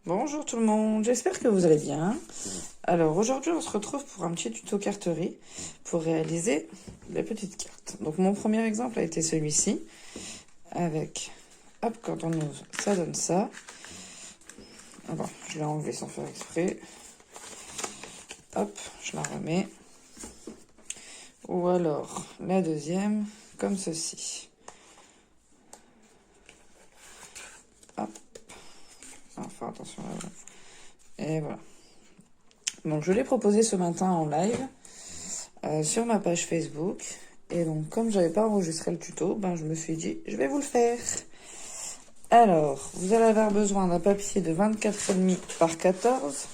Bonjour tout le monde, j'espère que vous allez bien. Alors aujourd'hui on se retrouve pour un petit tuto carterie pour réaliser les petites cartes. Donc mon premier exemple a été celui-ci avec, hop, quand on ouvre ça donne ça. Ah bon, je l'ai enlevé sans faire exprès. Hop, je la remets. Ou alors la deuxième comme ceci. Hop, enfin attention là. Et voilà. Donc je l'ai proposé ce matin en live sur ma page Facebook. Et donc comme j'avais pas enregistré le tuto, ben je me suis dit je vais vous le faire. Alors vous allez avoir besoin d'un papier de 24,5 par 14.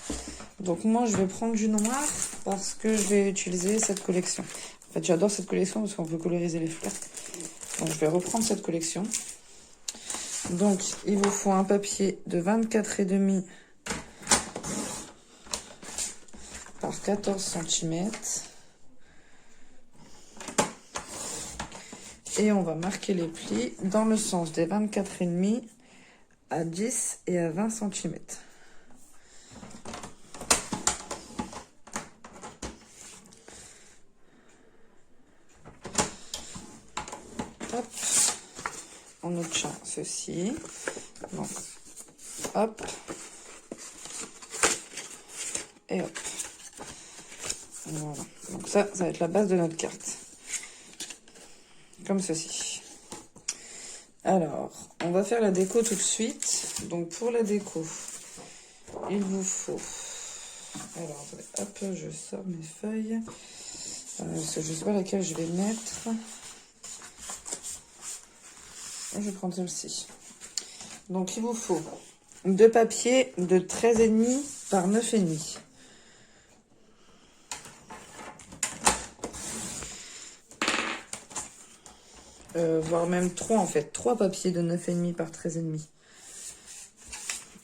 Donc moi je vais prendre du noir parce que je vais utiliser cette collection. En fait j'adore cette collection parce qu'on peut coloriser les fleurs. Donc je vais reprendre cette collection. Donc il vous faut un papier de 24,5 par 14 cm. Et on va marquer les plis dans le sens des 24,5 à 10 et à 20 cm. Hop, on obtient ceci. Donc, hop, et hop. Voilà. Donc ça va être la base de notre carte. Comme ceci. Alors, on va faire la déco tout de suite. Donc pour la déco, il vous faut... Alors, hop, je sors mes feuilles. Parce que je ne sais pas laquelle je vais mettre. Je vais prendre celle-ci. Donc il vous faut deux papiers de 13,5 par 9,5. Voire même 3 en fait. 3 papiers de 9,5 par 13,5.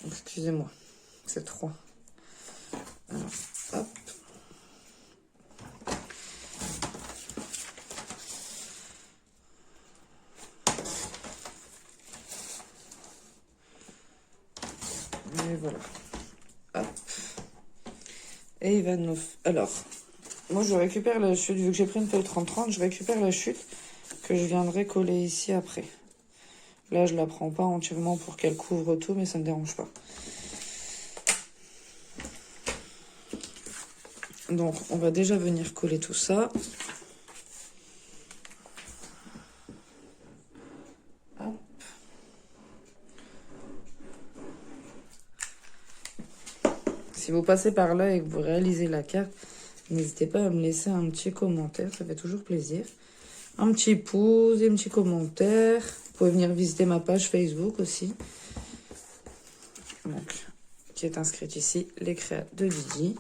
Excusez-moi. C'est 3. Alors, hop. Et voilà. Hop. Et il va nous... Alors, moi je récupère la chute. Vu que j'ai pris une feuille 30-30, je récupère la chute que je viendrai coller ici après. Là, je la prends pas entièrement pour qu'elle couvre tout, mais ça ne me dérange pas. Donc, on va déjà venir coller tout ça. Hop. Si vous passez par là et que vous réalisez la carte, n'hésitez pas à me laisser un petit commentaire, ça fait toujours plaisir. Un petit pouce et un petit commentaire. Vous pouvez venir visiter ma page Facebook aussi. Donc, qui est inscrite ici, les créas de Didi.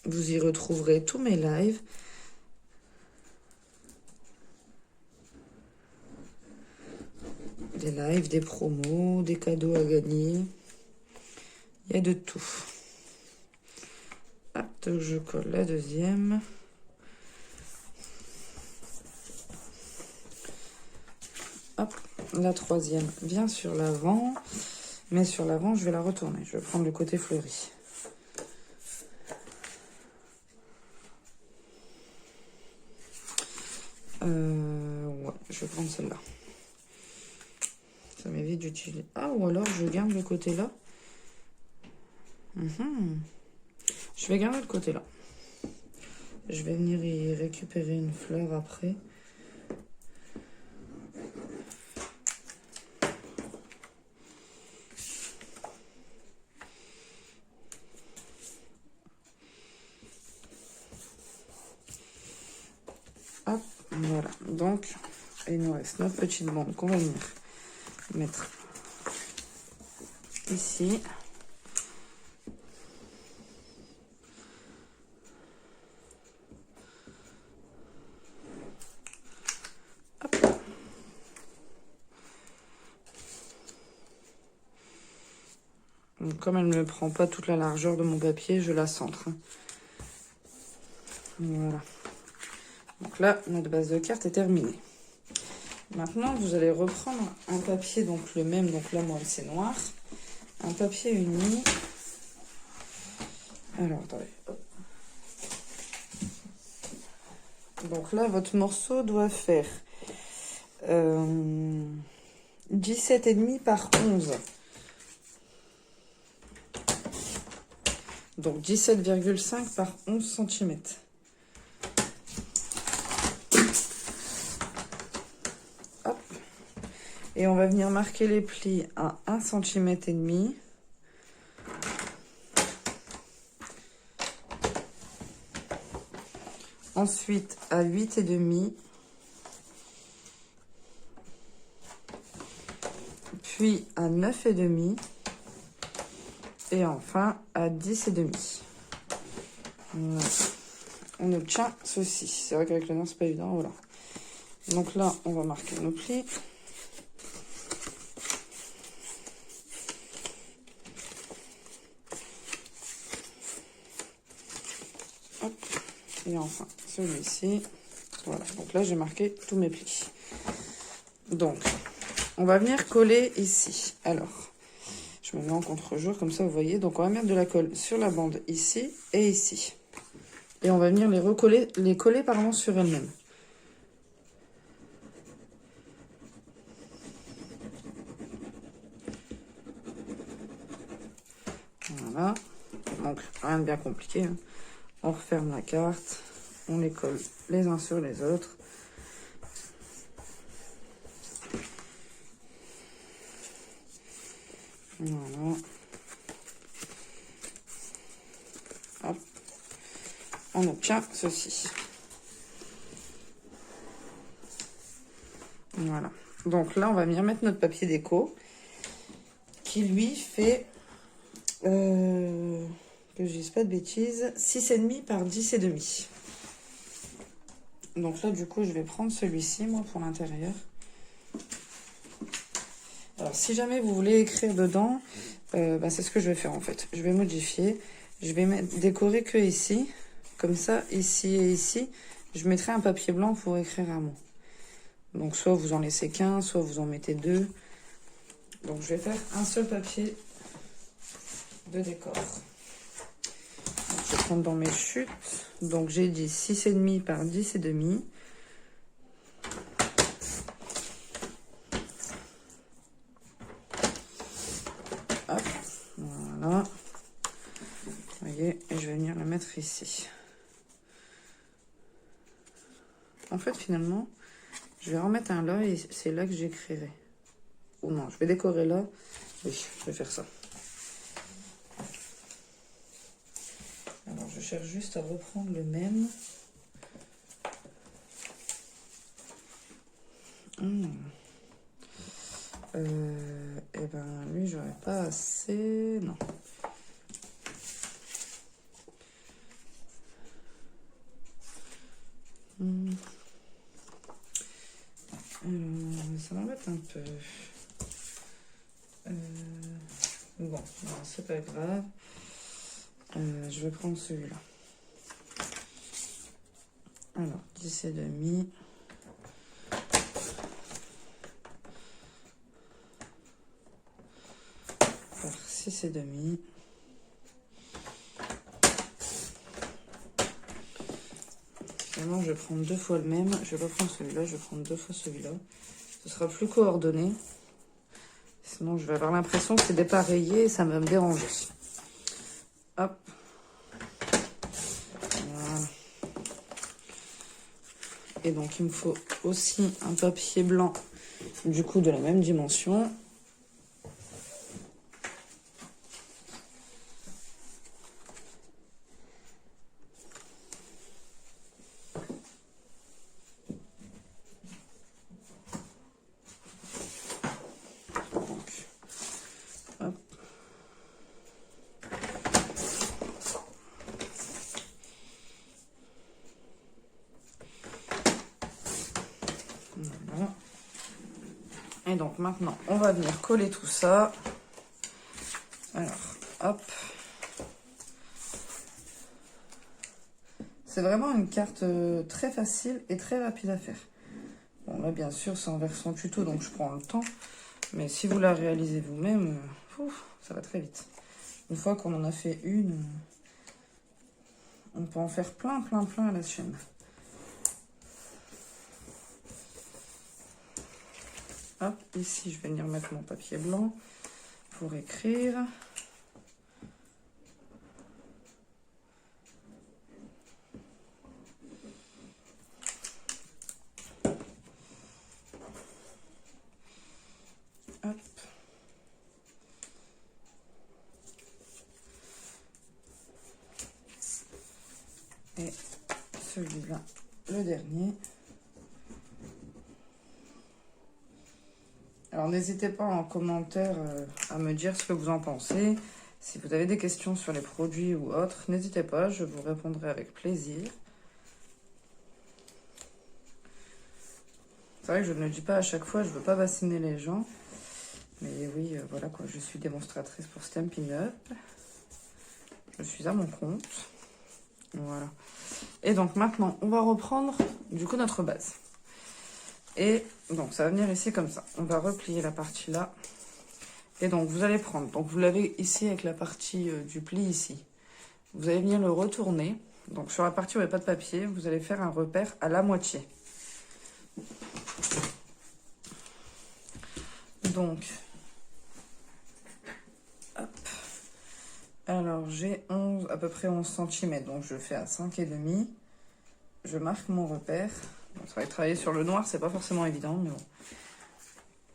Vous y retrouverez tous mes lives. Des lives, des promos, des cadeaux à gagner. Il y a de tout. Hop, je colle la deuxième. Hop, la troisième vient sur l'avant. Mais sur l'avant, je vais la retourner. Je vais prendre le côté fleuri. Ouais, je vais prendre celle-là. Ça m'évite d'utiliser... Ah, ou alors je garde le côté là. Je vais garder le côté là. Je vais venir y récupérer une fleur après. Hop, voilà. Donc, il nous reste notre petite bande qu'on va venir mettre ici. Hop. Donc, comme elle ne prend pas toute la largeur de mon papier, je la centre. Voilà. Donc là, notre base de carte est terminée. Maintenant, vous allez reprendre un papier, donc le même, donc la moelle c'est noir. Un papier uni. Alors, attendez. Hop. Donc là, votre morceau doit faire 17,5 par 11. Donc 17,5 par 11 cm. Hop. Et on va venir marquer les plis à 1,5 cm. Ensuite à 8,5. Puis à 9,5. Et enfin à 10,5. Voilà. On obtient ceci. C'est vrai qu'avec le noir, c'est pas évident. Voilà. Donc là, on va marquer nos plis. Hop. Et enfin, celui-ci. Voilà. Donc là, j'ai marqué tous mes plis. Donc, on va venir coller ici. Alors, je me mets en contre-jour, comme ça, vous voyez. Donc, on va mettre de la colle sur la bande ici et ici. Et on va venir les coller pardon, sur elles-mêmes. Voilà. Donc, rien de bien compliqué. Hein. On referme la carte. On les colle les uns sur les autres. Voilà. Hop. On obtient ceci. Voilà. Donc là, on va venir mettre notre papier déco qui lui fait, que je dise pas de bêtises, 6,5 par 10,5. Donc là, du coup, je vais prendre celui-ci, moi, pour l'intérieur. Alors, si jamais vous voulez écrire dedans, c'est ce que je vais faire, en fait. Je vais modifier. Je vais décorer que ici. Comme ça, ici et ici, je mettrai un papier blanc pour écrire un mot. Donc, soit vous en laissez qu'un, soit vous en mettez deux. Donc, je vais faire un seul papier de décor. Donc, je vais prendre dans mes chutes. Donc, j'ai dit 6,5 par 10,5. Hop, voilà. Vous voyez, et je vais venir le mettre ici. En fait, finalement, je vais remettre un là et c'est là que j'écrirai. Ou non, je vais décorer là. Oui, je vais faire ça. Alors, je cherche juste à reprendre le même. Et ben, lui, j'aurais pas assez... Non. Ça m'embête un peu. Bon, c'est pas grave. Je vais prendre celui-là. Alors, 10,5. Par 6,5. Finalement, je vais prendre deux fois le même. Je vais pas prendre celui-là, je vais prendre deux fois celui-là. Ce sera plus coordonné. Sinon, je vais avoir l'impression que c'est dépareillé et ça va me déranger. Hop. Voilà. Et donc, il me faut aussi un papier blanc, du coup, de la même dimension. Voilà. Et donc maintenant, on va venir coller tout ça. Alors, hop. C'est vraiment une carte très facile et très rapide à faire. Bon, là, bien sûr, c'est en version tuto, donc je prends le temps. Mais si vous la réalisez vous-même, ça va très vite. Une fois qu'on en a fait une, on peut en faire plein à la chaîne. Hop, ici, je vais venir mettre mon papier blanc pour écrire. Hop. Et celui-là, le dernier. Alors, n'hésitez pas en commentaire à me dire ce que vous en pensez. Si vous avez des questions sur les produits ou autres, n'hésitez pas, je vous répondrai avec plaisir. C'est vrai que je ne le dis pas à chaque fois, je ne veux pas bassiner les gens. Mais oui, voilà quoi, je suis démonstratrice pour Stampin' Up. Je suis à mon compte. Voilà. Et donc maintenant, on va reprendre du coup notre base. Et donc ça va venir ici comme ça. On va replier la partie là. Et donc vous allez prendre, donc vous l'avez ici avec la partie du pli ici. Vous allez venir le retourner. Donc sur la partie où il n'y a pas de papier, vous allez faire un repère à la moitié. Donc, hop. Alors j'ai à peu près 11 cm, donc je fais à 5,5. Je marque mon repère. Bon, ça va travailler sur le noir, c'est pas forcément évident, mais bon.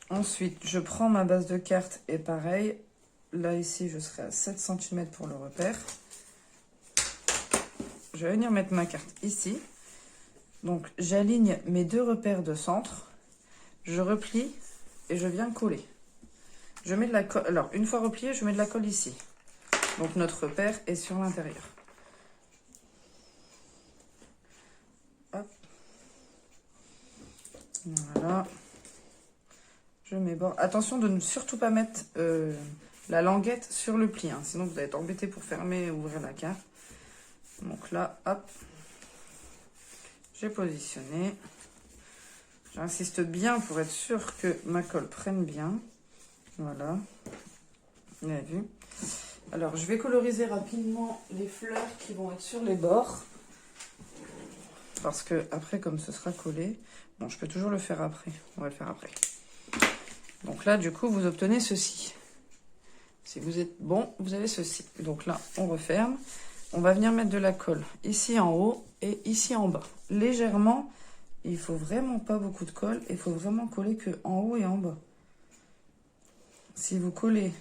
Ensuite, je prends ma base de carte et pareil, là ici je serai à 7 cm pour le repère. Je vais venir mettre ma carte ici. Donc j'aligne mes deux repères de centre, je replie et je viens coller. Je mets de la colle, alors une fois replié, je mets de la colle ici. Donc notre repère est sur l'intérieur. Hop. Voilà. Je mets bord. Attention de ne surtout pas mettre la languette sur le pli, hein, sinon vous allez être embêté pour fermer et ouvrir la carte. Donc là, hop, j'ai positionné. J'insiste bien pour être sûr que ma colle prenne bien. Voilà, vous avez vu. Alors, je vais coloriser rapidement les fleurs qui vont être sur les bords. Parce que après, comme ce sera collé, bon, je peux toujours le faire après. On va le faire après. Donc là, du coup, vous obtenez ceci. Si vous êtes bon, vous avez ceci. Donc là, on referme. On va venir mettre de la colle ici en haut et ici en bas. Légèrement, il faut vraiment pas beaucoup de colle. Il faut vraiment coller que en haut et en bas. Si vous collez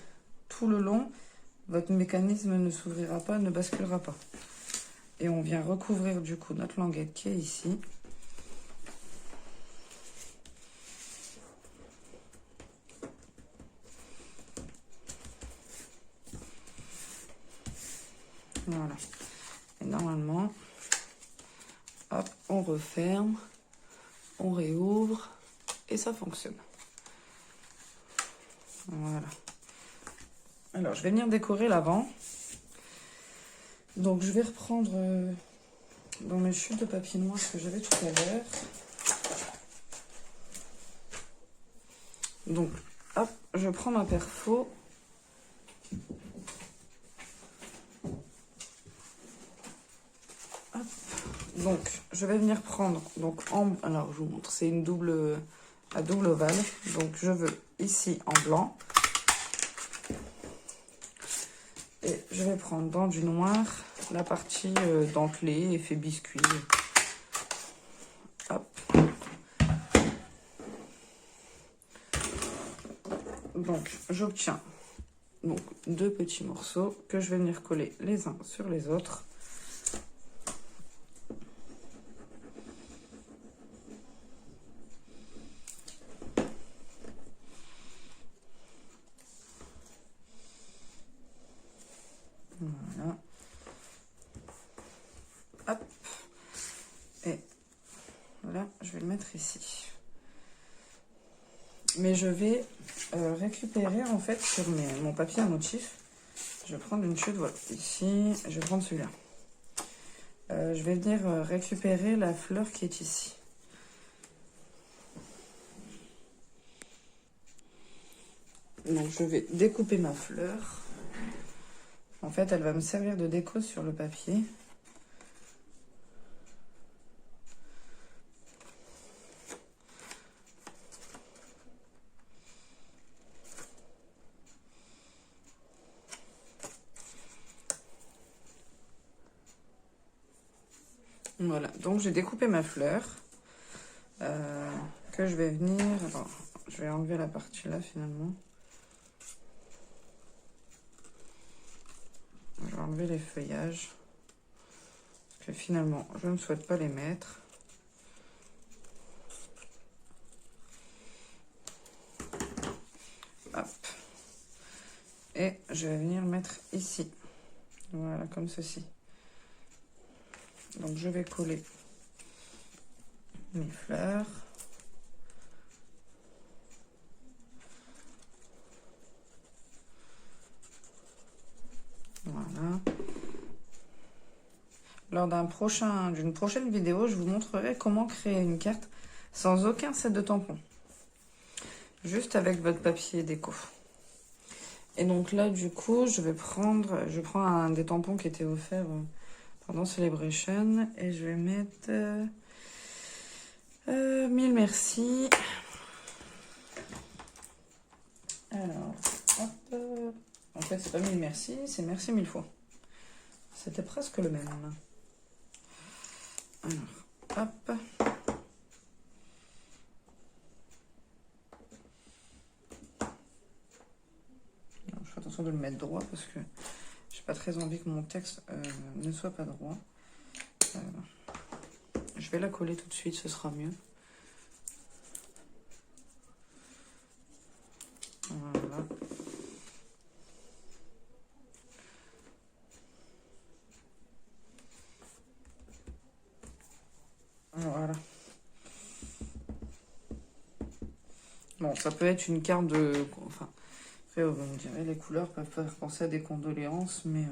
tout le long, votre mécanisme ne s'ouvrira pas, ne basculera pas. Et on vient recouvrir du coup notre languette qui est ici. Voilà. Et normalement, hop, on referme, on réouvre et ça fonctionne. Voilà. Alors, je vais venir décorer l'avant. Donc, je vais reprendre dans mes chutes de papier noir que j'avais tout à l'heure. Donc, hop, je prends ma perfo. Hop. Donc, je vais venir prendre, donc alors je vous montre, c'est une double, à double ovale. Donc, je veux ici en blanc. Et je vais prendre dans du noir la partie dentelée, effet biscuit. Hop. Donc, j'obtiens donc deux petits morceaux que je vais venir coller les uns sur les autres. Voilà. Hop. Et voilà, je vais le mettre ici. Mais je vais récupérer en fait sur mon papier à motif. Je vais prendre une chute, voilà, ici. Je vais prendre celui-là. Je vais venir récupérer la fleur qui est ici. Donc je vais découper ma fleur. En fait, elle va me servir de déco sur le papier. Voilà, donc j'ai découpé ma fleur. Que je vais venir... Attends, je vais enlever la partie là finalement. Je vais enlever les feuillages. Parce que finalement, je ne souhaite pas les mettre. Hop. Et je vais venir mettre ici. Voilà, comme ceci. Donc je vais coller mes fleurs. Voilà. Lors d'une prochaine vidéo, je vous montrerai comment créer une carte sans aucun set de tampons. Juste avec votre papier déco. Et donc là, du coup, je prends un des tampons qui était offert pendant Celebration et je vais mettre 1000 merci. Alors, hop. En fait, c'est pas 1000 merci, c'est merci 1000 fois. C'était presque le même. Alors, hop. Je fais attention de le mettre droit parce que j'ai pas très envie que mon texte ne soit pas droit. Je vais la coller tout de suite, ce sera mieux. Voilà. Voilà. Bon, ça peut être une carte de... Enfin, après, vous me direz, les couleurs peuvent faire penser à des condoléances, mais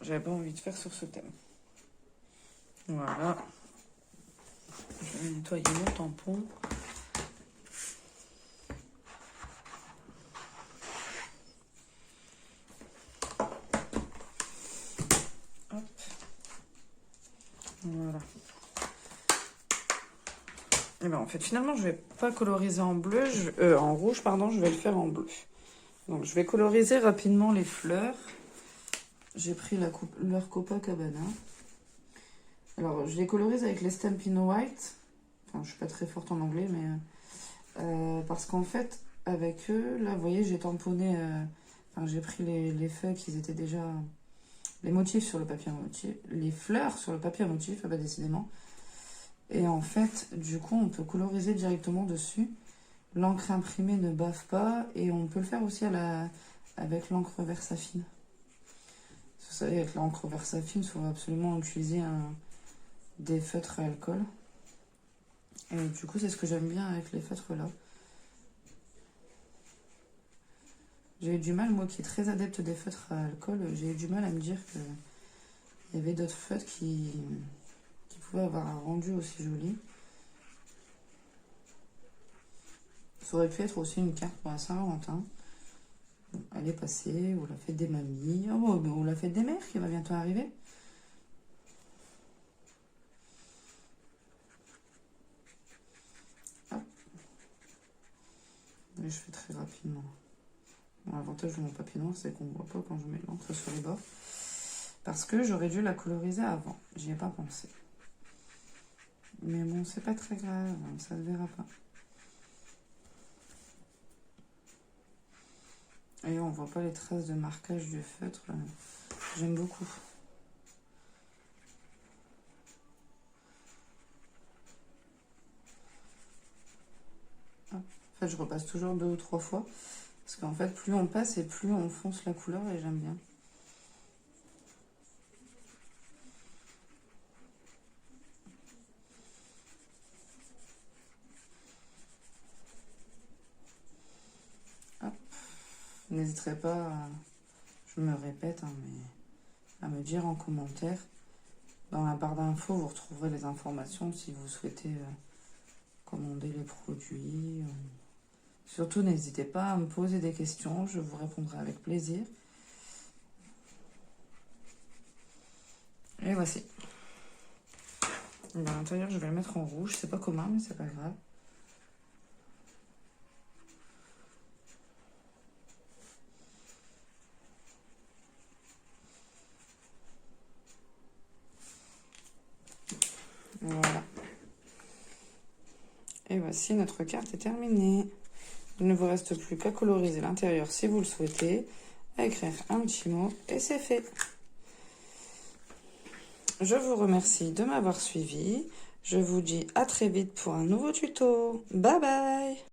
j'avais pas envie de faire sur ce thème. Voilà. Je vais nettoyer mon tampon. Hop. Voilà. Et bien en fait, finalement, je vais pas coloriser en bleu, en rouge, pardon, je vais le faire en bleu. Donc je vais coloriser rapidement les fleurs. J'ai pris la couleur Copacabana. Alors, je les colorise avec les Stampin' White. Enfin, je suis pas très forte en anglais, mais... parce qu'en fait, avec eux, là, vous voyez, j'ai tamponné... Enfin, j'ai pris les feuilles qui étaient déjà... Les motifs sur le papier à motif. Les fleurs sur le papier à motif, ah bah décidément. Et en fait, du coup, on peut coloriser directement dessus. L'encre imprimée ne bave pas. Et on peut le faire aussi avec l'encre Versafine. Vous savez, avec l'encre Versafine, il faut absolument utiliser des feutres à alcool. Et du coup, c'est ce que j'aime bien avec les feutres là. J'ai eu du mal, moi qui est très adepte des feutres à alcool, j'ai eu du mal à me dire qu'il y avait d'autres feutres qui pouvaient avoir un rendu aussi joli. Ça aurait pu être aussi une carte pour la Saint-Valentin. Bon, elle est passée, ou la fête des mamies, ou la fête des mères qui va bientôt arriver. Hop. Et je fais très rapidement. Bon, l'avantage de mon papier noir, c'est qu'on ne voit pas quand je mets l'encre sur les bords. Parce que j'aurais dû la coloriser avant. J'y ai pas pensé. Mais bon, c'est pas très grave, ça ne verra pas. Et on voit pas les traces de marquage du feutre. J'aime beaucoup. En fait, je repasse toujours 2 ou 3 fois. Parce qu'en fait, plus on passe et plus on fonce la couleur et j'aime bien. N'hésiterez pas, je me répète, hein, mais à me dire en commentaire. Dans la barre d'infos, vous retrouverez les informations si vous souhaitez commander les produits. Surtout, n'hésitez pas à me poser des questions, je vous répondrai avec plaisir. Et voici. À l'intérieur, je vais le mettre en rouge. C'est pas commun, mais c'est pas grave. Voilà. Et voici, notre carte est terminée. Il ne vous reste plus qu'à coloriser l'intérieur si vous le souhaitez, à écrire un petit mot et c'est fait. Je vous remercie de m'avoir suivi. Je vous dis à très vite pour un nouveau tuto. Bye bye!